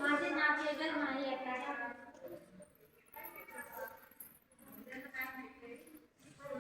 माझे नाव वेगळ माळी आहे.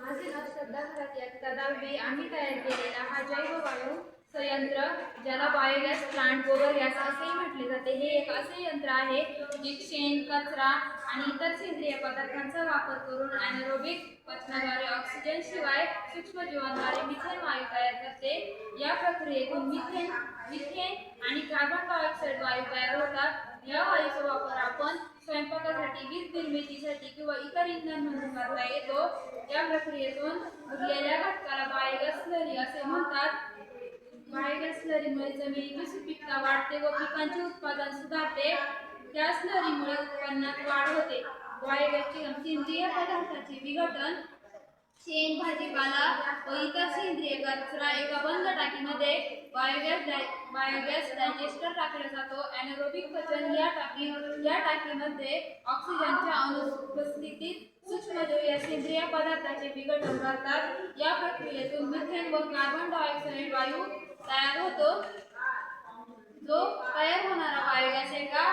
माझे नाव श्रद्धा खरात एकता दहावी. आम्ही तयार केलेला हा जैव वायू संयंत्र ज्याला बायोगॅस प्लांट गोबर गॅस असेही म्हटले जाते, हे एक असे यंत्र आहे जे शेण, कचरा आणि इतर सेंद्रिय पदार्थांचा वापर करून ॲनारोबिक पचनाद्वारे ऑक्सिजन शिवाय सूक्ष्मजीवांद्वारे मिथेन वायू तयार करते. या प्रक्रियेतून मिथेन आणि कार्बन डायऑक्साईड वायू तयार होतात. या वायूचा वापर आपण स्वयंपाकासाठी, वीज निर्मितीसाठी किंवा इतर इंधन म्हणून करता येतो. या प्रक्रियेतून उरलेल्या घटकाला बायोगॅस स्लरी असे म्हणतात. बायोगॅस स्लरीमुळे जमिनीची सुपीकता वाढते व पिकांचे उत्पादन सुधारते. त्या स्लरीमुळे उत्पन्नात वाढ होते. बायोगॅसचे सेंद्रिय पदार्थांचे विघटन शेण, भाजीपाला व इतर सेंद्रिय कचरा एका बंद टाकीमध्ये बायोगॅस डायजेस्टर टाकला जातो. ॲनारोबिक पचन या टाकीमध्ये ऑक्सिजनच्या अनुपस्थितीत सूक्ष्मजीव या सेंद्रिय पदार्थाचे विघटन करतात. या प्रक्रियेतून मिथेन व कार्बन डायऑक्साईड वायू तयार होतो. जो तयार होणारा बायोगॅस एका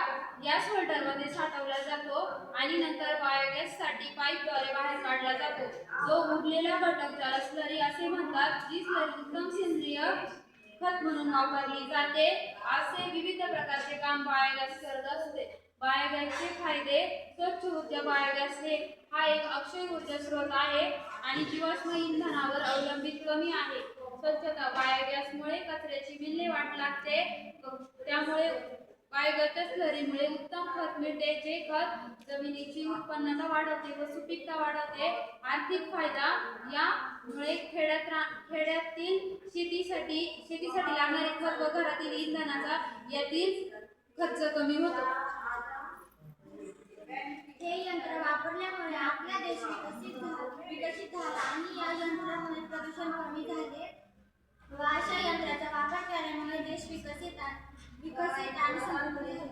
गॅस होल्डरमध्ये साठवला जातो आणि नंतर बायोगॅससाठी पाईपद्वारे बाहेर काढला जातो. जो उरलेला घटक ज्याला स्लरी असे म्हणतात, जी स्लरी उत्तम सेंद्रिय खत म्हणून वापरली जाते. असे विविध प्रकारचे काम बायोगॅस करत असते. बायोगॅसचे फायदे: स्वच्छ ऊर्जा. बायोगॅस हा एक अक्षय ऊर्जा स्रोत आहे आणि जीवाश्म इंधनावर अवलंबित कमी आहे. स्वच्छता. बायोगॅसमुळे कचऱ्याची विल्हेवाट लागते. त्यामुळे बायोगॅसच्या स्लरीमुळे उत्तम खत मिळते, जे खत जमिनीची उत्पन्नता वाढवते व सुपीकता वाढवते. आर्थिक फायदा: यामुळे खेड्यातील शेतीसाठी लागणारे खत व घरातील इंधनाचा यातील खर्च कमी होतो. हे यंत्र वापरल्यामुळे आपला देश विकसित झाला आणि या यंत्रामुळे प्रदूषण कमी झाले व अशा यंत्राचा वापर केल्यामुळे देश विकसित आणि समृद्ध झाला.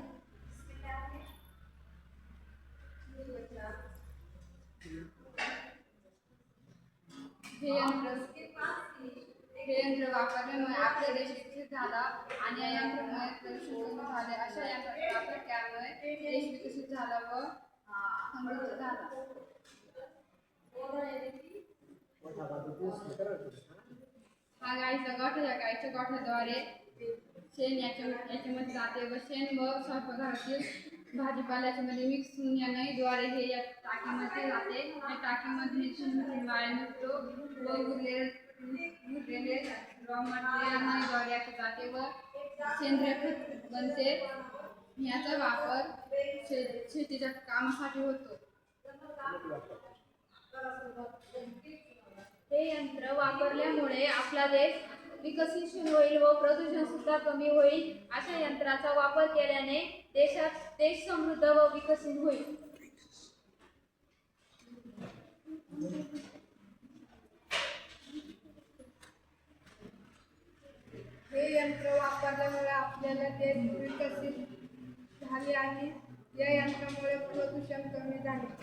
हे यंत्र वापरल्यामुळे आपला देश विकसित झाला आणि या यंत्रामुळे प्रदूषण कमी झाले. अशा यंत्राचा वापर केल्यामुळे देश विकसित झाला व समृद्ध झाला. हा गाईचा गोठा. या गाईच्या गोठ्याद्वारे शेण याच्यामध्ये जाते व शेण व स्वयंपाकघरातील भाजीपाल्याच्या मध्ये मिक्स होऊन या नळीद्वारे हे या टाकीमध्ये जाते. या टाकीमध्ये वाया निघतो व उरलेले रॉ मटेरियल नळीद्वारे याचे जाते व सेंद्रिय खत बनते. याचा वापर शेतीच्या कामासाठी होतो. हे यंत्र वापरल्यामुळे आपला देश विकसनशील होईल व प्रदूषण सुद्धा कमी होईल. अशा यंत्राचा वापर केल्याने देश समृद्ध व विकसित होईल. हे यंत्र वापरल्यामुळे आपल्याला देश विकसित झाले आणि या यंत्रामुळे प्रदूषण कमी झाले.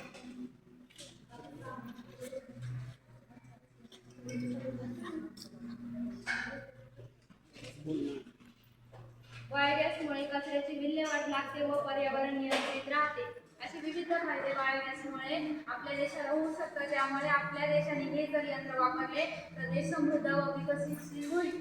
बायोगॅसमुळे कचऱ्याची विल्हेवाट लागते व पर्यावरण नियंत्रित राहते. असे विविध फायदे बायोगॅसमुळे आपल्या देशाला होऊ शकतात. त्यामुळे आपल्या देशाने हे जर यंत्र वापरले तर देश समृद्ध व विकसित होईल.